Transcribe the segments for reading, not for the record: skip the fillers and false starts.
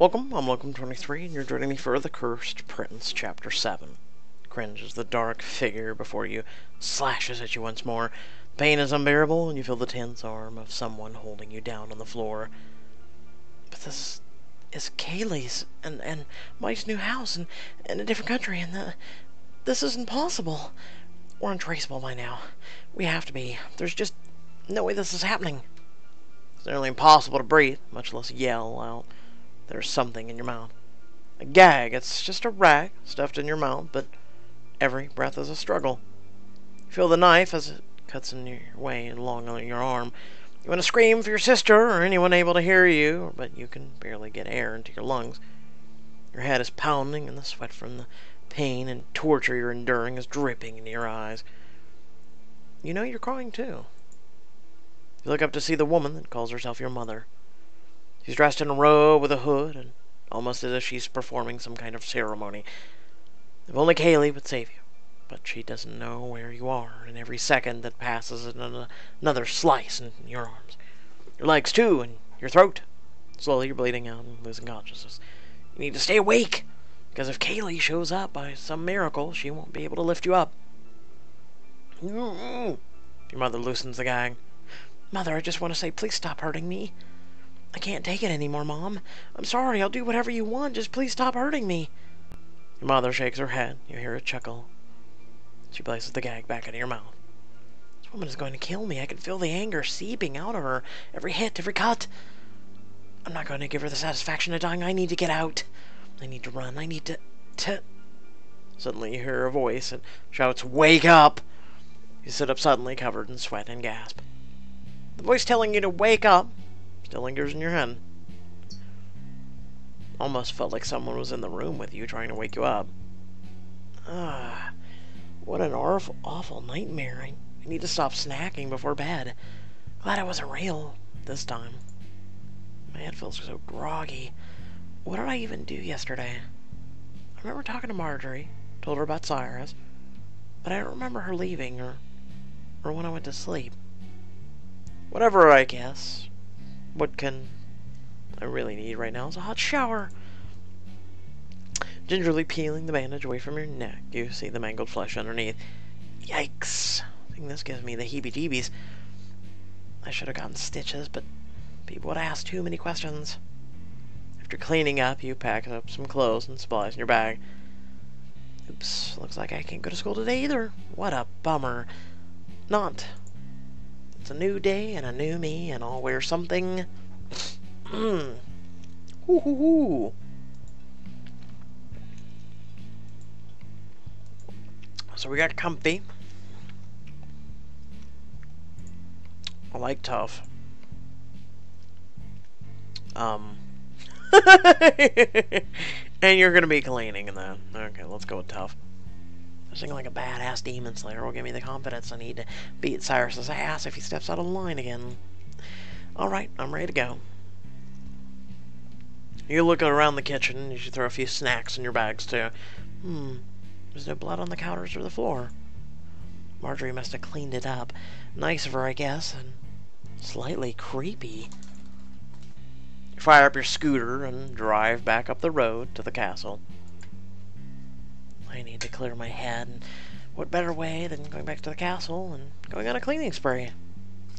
Welcome, I'm Locum23, and you're joining me for The Cursed Prince, Chapter 7. Cringe as the dark figure before you slashes at you once more. Pain is unbearable, and you feel the tense arm of someone holding you down on the floor. But this is Kaylee's and Mike's new house in a different country, and this isn't possible. We're untraceable by now. We have to be. There's just no way this is happening. It's nearly impossible to breathe, much less yell out. There's something in your mouth. A gag. It's just a rag stuffed in your mouth, but every breath is a struggle. You feel the knife as it cuts in your way along your arm. You want to scream for your sister or anyone able to hear you, but you can barely get air into your lungs. Your head is pounding, and the sweat from the pain and torture you're enduring is dripping into your eyes. You know you're crying, too. You look up to see the woman that calls herself your mother. She's dressed in a robe with a hood, and almost as if she's performing some kind of ceremony. If only Kaylee would save you. But she doesn't know where you are, and every second that passes is another slice in your arms. Your legs, too, and your throat. Slowly you're bleeding out and losing consciousness. You need to stay awake, because if Kaylee shows up by some miracle, she won't be able to lift you up. Your mother loosens the gag. Mother, I just want to say, please stop hurting me. I can't take it anymore, Mom. I'm sorry, I'll do whatever you want. Just please stop hurting me. Your mother shakes her head. You hear a chuckle. She places the gag back into your mouth. This woman is going to kill me. I can feel the anger seeping out of her. Every hit, every cut. I'm not going to give her the satisfaction of dying. I need to get out. I need to run. I need to... Suddenly you hear a voice that shouts, "Wake up!" You sit up suddenly, covered in sweat, and gasp. The voice telling you to wake up still lingers in your head. Almost felt like someone was in the room with you trying to wake you up. What an awful nightmare. I need to stop snacking before bed. Glad it wasn't real this time. My head feels so groggy. What did I even do yesterday? I remember talking to Marjorie, told her about Cyrus, but I don't remember her leaving or when I went to sleep. Whatever, I guess. What can I really need right now is a hot shower. Gingerly peeling the bandage away from your neck, you see the mangled flesh underneath. Yikes. I think this gives me the heebie-jeebies. I should have gotten stitches, but people would ask too many questions. After cleaning up, you pack up some clothes and supplies in your bag. Oops, looks like I can't go to school today either. What a bummer. Not. It's a new day and a new me, and I'll wear something. Hoo-hoo-hoo. So we got comfy. I like tough. And you're gonna be cleaning in that. Okay, let's go with tough. Singing like a badass demon slayer will give me the confidence I need to beat Cyrus's ass if he steps out of line again. Alright, I'm ready to go. You look around the kitchen, you should throw a few snacks in your bags too. There's no blood on the counters or the floor. Marjorie must have cleaned it up. Nice of her, I guess, and slightly creepy. You fire up your scooter and drive back up the road to the castle. I need to clear my head, and what better way than going back to the castle and going on a cleaning spree?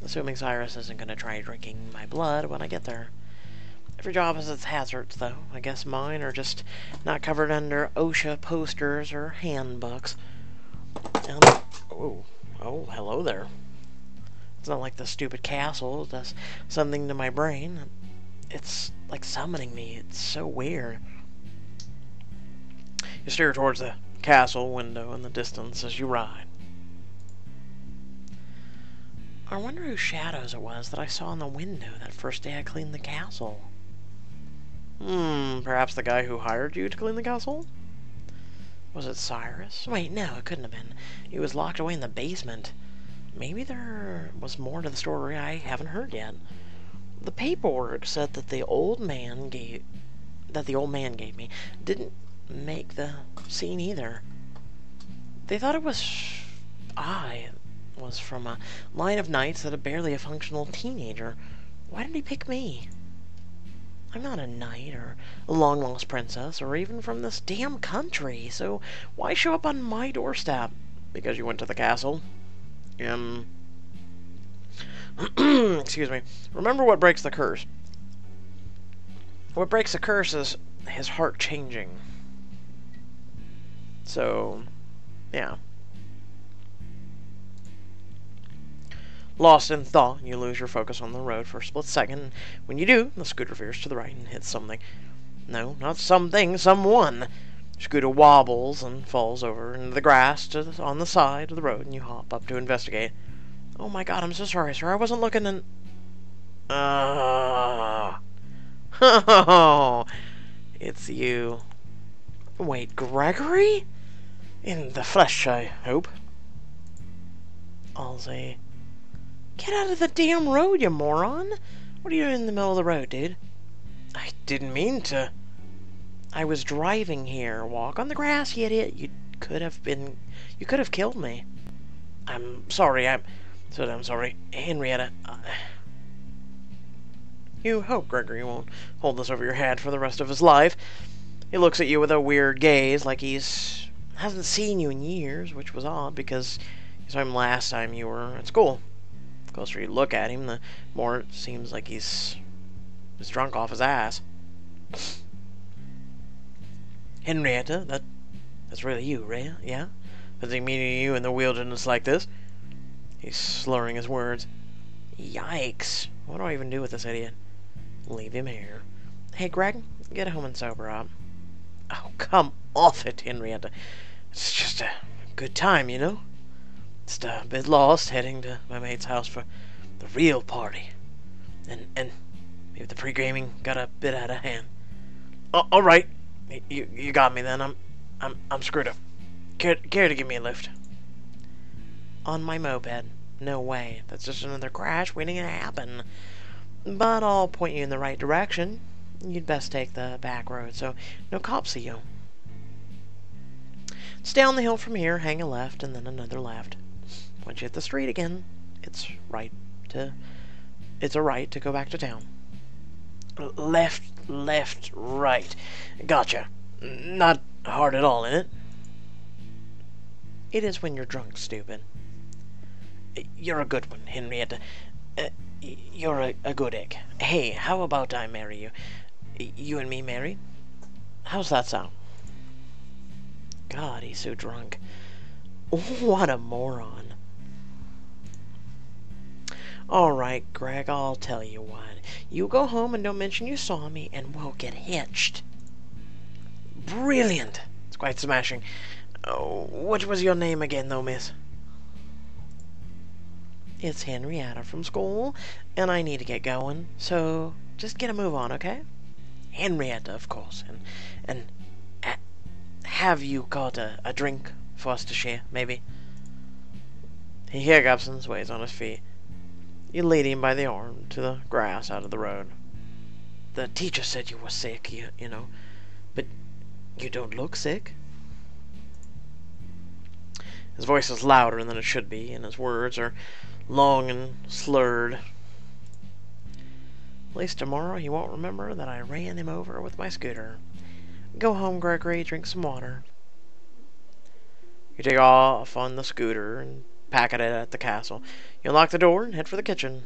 Assuming Cyrus isn't going to try drinking my blood when I get there. Every job has its hazards, though. I guess mine are just not covered under OSHA posters or handbooks. And, oh, hello there. It's not like the stupid castle does something to my brain. It's like summoning me. It's so weird. You steer towards the castle window in the distance as you ride. I wonder whose shadows it was that I saw in the window that first day I cleaned the castle. Perhaps the guy who hired you to clean the castle? Was it Cyrus? Wait, no, it couldn't have been. He was locked away in the basement. Maybe there was more to the story I haven't heard yet. The paperwork said that the old man gave me didn't make the scene either. They thought it was from a line of knights that are barely a functional teenager. Why did he pick me? I'm not a knight or a long-lost princess or even from this damn country, so why show up on my doorstep? Because you went to the castle? Excuse me. Remember what breaks the curse. What breaks the curse is his heart changing. So, yeah. Lost in thought, you lose your focus on the road for a split second. When you do, the scooter veers to the right and hits something. No, not something, someone. Scooter wobbles and falls over into the grass on the side of the road, and you hop up to investigate. Oh my god, I'm so sorry, sir. I wasn't looking in... Oh, it's you. Wait, Gregory? In the flesh, I hope. I'll say... Get out of the damn road, you moron! What are you doing in the middle of the road, dude? I didn't mean to. I was driving here. Walk on the grass, you idiot. You could have killed me. I'm sorry, I'm sorry. Henrietta, You hope Gregory won't hold this over your head for the rest of his life. He looks at you with a weird gaze, like hasn't seen you in years, which was odd, because you saw him last time you were at school. The closer you look at him, the more it seems like he's drunk off his ass. Henrietta, that's really you, Rhea, yeah? Visiting meeting you in the wilderness like this? He's slurring his words. Yikes. What do I even do with this idiot? Leave him here. Hey, Greg, get home and sober up. Oh, come off it, Henrietta. It's just a good time, you know? Just a bit lost heading to my mate's house for the real party. And maybe the pre-gaming got a bit out of hand. Oh, all right. You got me then. I'm screwed up. Care to give me a lift? On my moped. No way. That's just another crash waiting to happen. But I'll point you in the right direction. You'd best take the back road so no cops see you. It's down the hill from here, hang a left, and then another left. Once you hit the street again, it's a right to go back to town. Left, right. Gotcha. Not hard at all, is it? It is when you're drunk, stupid. You're a good one, Henrietta. You're a good egg. Hey, how about I marry you? You and me married? How's that sound? God, he's so drunk. What a moron. Alright, Greg, I'll tell you what. You go home and don't mention you saw me, and we'll get hitched. Brilliant. It's quite smashing. Oh, what was your name again, though, miss? It's Henrietta from school, and I need to get going, so just get a move on, okay? Henrietta, of course, and have you got a drink for us to share, maybe? He hiccups and sways on his feet. You lead him by the arm to the grass out of the road. The teacher said you were sick, you know, but you don't look sick. His voice is louder than it should be, and his words are long and slurred. At least tomorrow he won't remember that I ran him over with my scooter. Go home, Gregory, drink some water. You take off on the scooter and pack it at the castle. You unlock the door and head for the kitchen.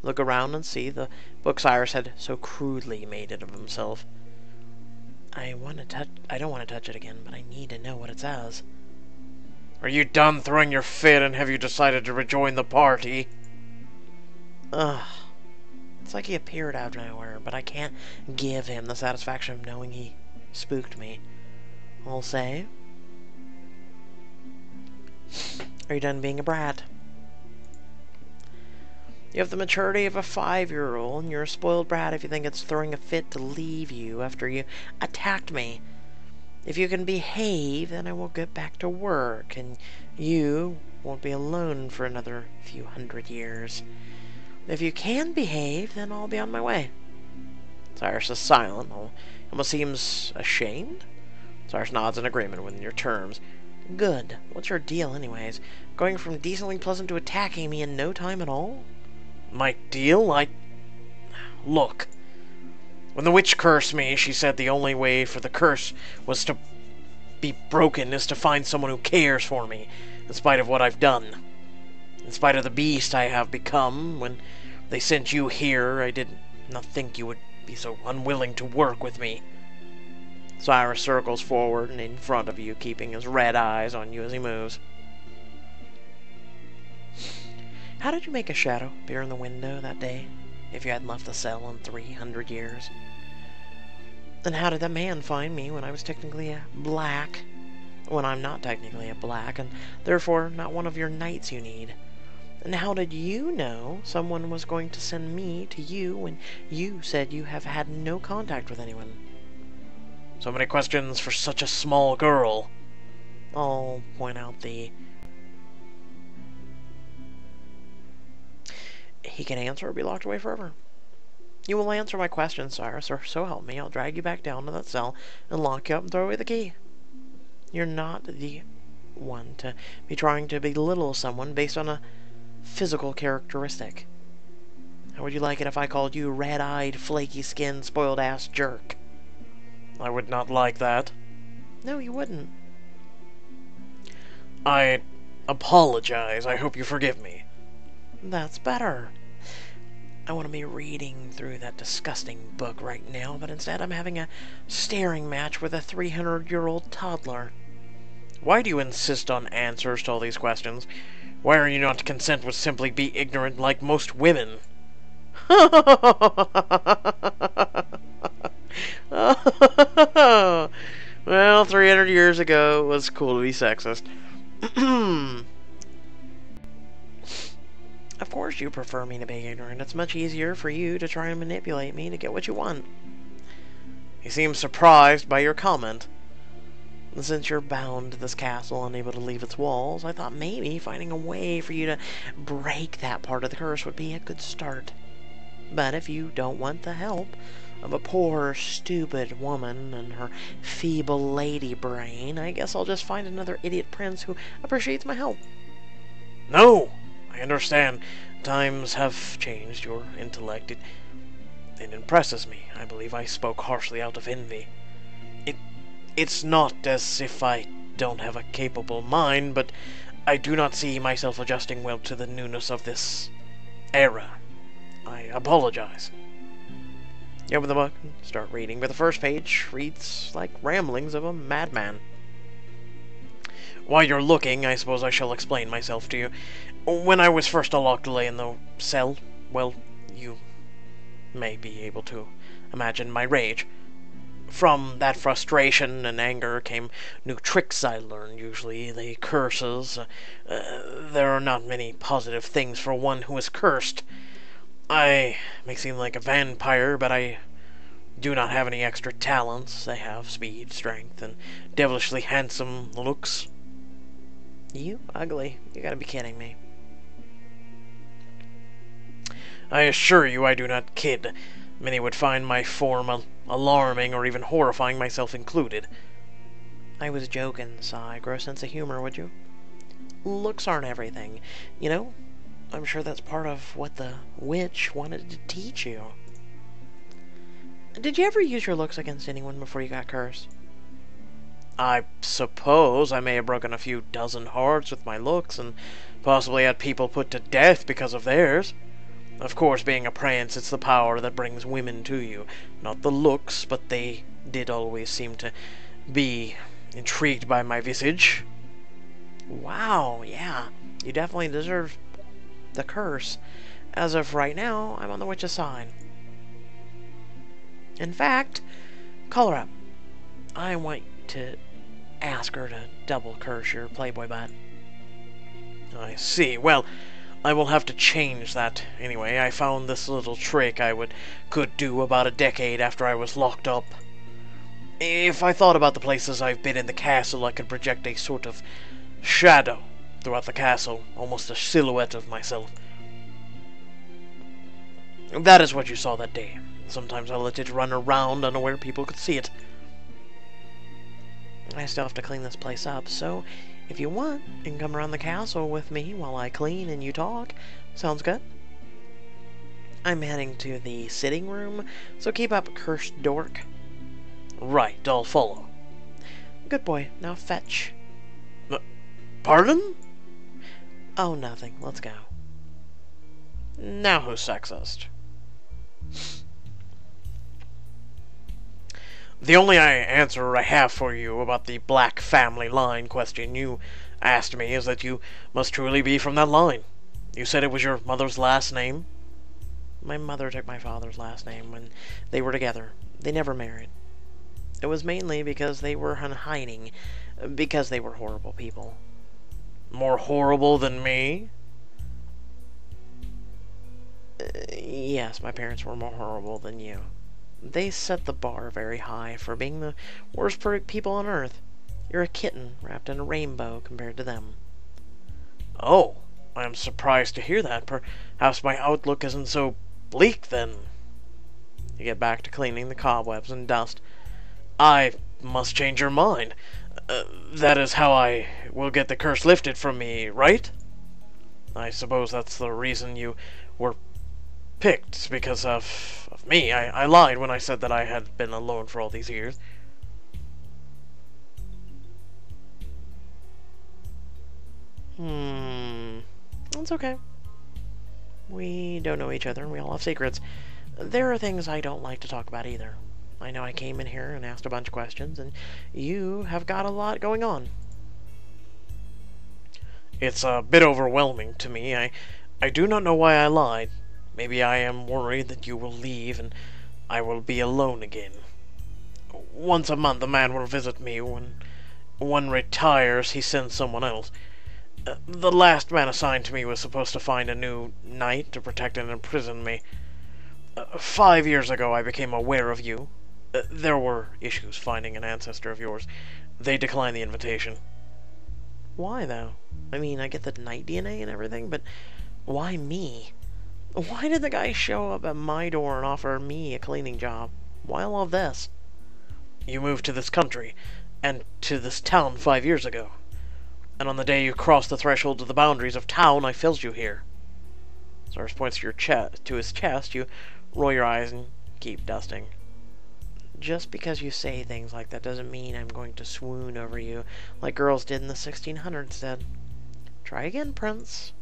Look around and see the book Cyrus had so crudely made it of himself. I don't want to touch it again, but I need to know what it says. Are you done throwing your fit, and have you decided to rejoin the party? Ugh. It's like he appeared out of nowhere, but I can't give him the satisfaction of knowing he spooked me. I'll say. Are you done being a brat? You have the maturity of a 5-year-old, and you're a spoiled brat if you think it's throwing a fit to leave you after you attacked me. If you can behave, then I will get back to work, and you won't be alone for another few hundred years. If you can behave, then I'll be on my way. Cyrus is silent, almost seems ashamed. Cyrus nods in agreement with your terms. Good. What's your deal, anyways? Going from decently pleasant to attacking me in no time at all? My deal? Look. When the witch cursed me, she said the only way for the curse was to be broken is to find someone who cares for me, in spite of what I've done. In spite of the beast I have become. When they sent you here, I did not think you would be so unwilling to work with me. Cyrus circles forward and in front of you, keeping his red eyes on you as he moves. How did you make a shadow appear in the window that day, if you hadn't left the cell in 300 years? And how did that man find me when I was technically a black, when I'm not technically a black, and therefore not one of your knights you need? And how did you know someone was going to send me to you when you said you have had no contact with anyone? So many questions for such a small girl. I'll point out the... He can answer or be locked away forever. You will answer my questions, Cyrus, or so help me, I'll drag you back down to that cell and lock you up and throw away the key. You're not the one to be trying to belittle someone based on a physical characteristic. How would you like it if I called you red-eyed, flaky-skinned, spoiled-ass jerk? I would not like that. No, you wouldn't. I apologize. I hope you forgive me. That's better. I want to be reading through that disgusting book right now, but instead I'm having a staring match with a 300-year-old toddler. Why do you insist on answers to all these questions? Why are you not content with simply be ignorant like most women? Well, 300 years ago it was cool to be sexist. Of course you prefer me to be ignorant. It's much easier for you to try and manipulate me to get what you want. He seems surprised by your comment. Since you're bound to this castle, unable to leave its walls, I thought maybe finding a way for you to break that part of the curse would be a good start. But if you don't want the help of a poor, stupid woman and her feeble lady brain, I guess I'll just find another idiot prince who appreciates my help. No! I understand. Times have changed. Your intellect, it impresses me. I believe I spoke harshly out of envy. It's not as if I don't have a capable mind, but I do not see myself adjusting well to the newness of this era. I apologize. You open the book and start reading, but the first page reads like ramblings of a madman. While you're looking, I suppose I shall explain myself to you. When I was first locked away in the cell, well, you may be able to imagine my rage. From that frustration and anger came new tricks I learned, usually the curses. There are not many positive things for one who is cursed. I may seem like a vampire, but I do not have any extra talents. I have speed, strength, and devilishly handsome looks. You ugly? You gotta be kidding me. I assure you I do not kid. Many would find my form alarming or even horrifying, myself included. I was joking, sigh. Gross sense of humor, would you? Looks aren't everything. You know, I'm sure that's part of what the witch wanted to teach you. Did you ever use your looks against anyone before you got cursed? I suppose I may have broken a few dozen hearts with my looks, and possibly had people put to death because of theirs. Of course, being a prince, it's the power that brings women to you. Not the looks, but they did always seem to be intrigued by my visage. Wow, yeah. You definitely deserve the curse. As of right now, I'm on the witch's side. In fact, call her up. I want to ask her to double curse your playboy butt. I see. Well, I will have to change that. Anyway, I found this little trick I could do about a decade after I was locked up. If I thought about the places I've been in the castle, I could project a sort of shadow throughout the castle, almost a silhouette of myself. That is what you saw that day. Sometimes I let it run around unaware people could see it. I still have to clean this place up, so if you want, you can come around the castle with me while I clean and you talk. Sounds good? I'm heading to the sitting room, so keep up, cursed dork. Right, I'll follow. Good boy. Now fetch. Pardon? Oh, nothing. Let's go. Now who's sexist? The only answer I have for you about the black family line question you asked me is that you must truly be from that line. You said it was your mother's last name? My mother took my father's last name when they were together. They never married. It was mainly because they were hiding, because they were horrible people. More horrible than me? Yes, my parents were more horrible than you. They set the bar very high for being the worst people on earth. You're a kitten wrapped in a rainbow compared to them. Oh, I'm surprised to hear that. Perhaps my outlook isn't so bleak, then. You get back to cleaning the cobwebs and dust. I must change your mind. That is how I will get the curse lifted from me, right? I suppose that's the reason you were picked, because of me. I lied when I said that I had been alone for all these years. That's okay. We don't know each other, and we all have secrets. There are things I don't like to talk about either. I know I came in here and asked a bunch of questions, and you have got a lot going on. It's a bit overwhelming to me. I do not know why I lied. Maybe I am worried that you will leave and I will be alone again. Once a month a man will visit me. When one retires, he sends someone else. The last man assigned to me was supposed to find a new knight to protect and imprison me. 5 years ago I became aware of you. There were issues finding an ancestor of yours. They declined the invitation. Why, though? I mean, I get the knight DNA and everything, but why me? Why did the guy show up at my door and offer me a cleaning job? Why all of this? You moved to this country, and to this town 5 years ago. And on the day you crossed the threshold of the boundaries of town, I filled you here. Cyrus points to his chest. You roll your eyes and keep dusting. Just because you say things like that doesn't mean I'm going to swoon over you like girls did in the 1600s did. Try again, Prince.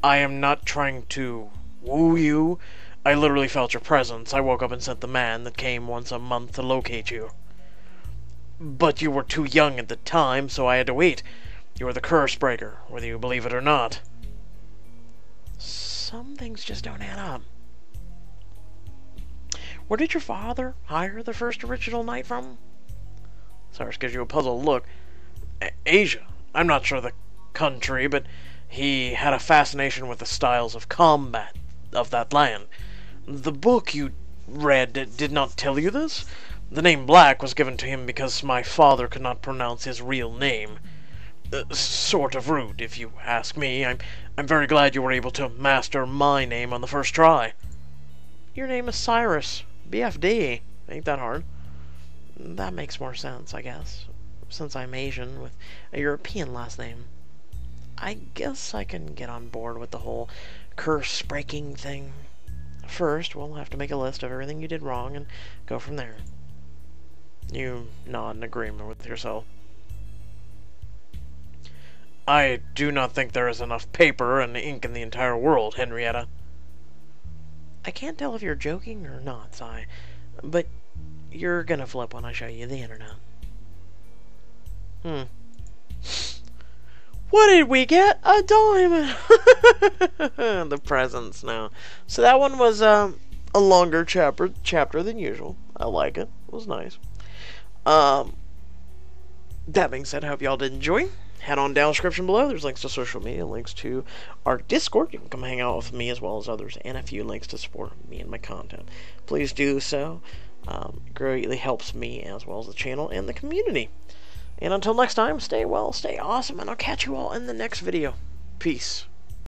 I am not trying to woo you. I literally felt your presence. I woke up and sent the man that came once a month to locate you. But you were too young at the time, so I had to wait. You are the curse breaker, whether you believe it or not. Some things just don't add up. Where did your father hire the first original knight from? Cyrus gives you a puzzled look. Asia. I'm not sure the country, but he had a fascination with the styles of combat of that land. The book you read did not tell you this? The name Black was given to him because my father could not pronounce his real name. Sort of rude, if you ask me. I'm very glad you were able to master my name on the first try. Your name is Cyrus. BFD. Ain't that hard. That makes more sense, I guess, since I'm Asian with a European last name. I guess I can get on board with the whole curse-breaking thing. First, we'll have to make a list of everything you did wrong and go from there. You nod in agreement with yourself. I do not think there is enough paper and ink in the entire world, Henrietta. I can't tell if you're joking or not, Si, but you're gonna flip when I show you the internet. What did we get? A diamond! The presents now. So that one was a longer chapter than usual. I like it. It was nice. That being said, I hope y'all did enjoy. Head on down in the description below. There's links to social media, links to our Discord. You can come hang out with me as well as others, and a few links to support me and my content. Please do so. It greatly helps me as well as the channel and the community. And until next time, stay well, stay awesome, and I'll catch you all in the next video. Peace.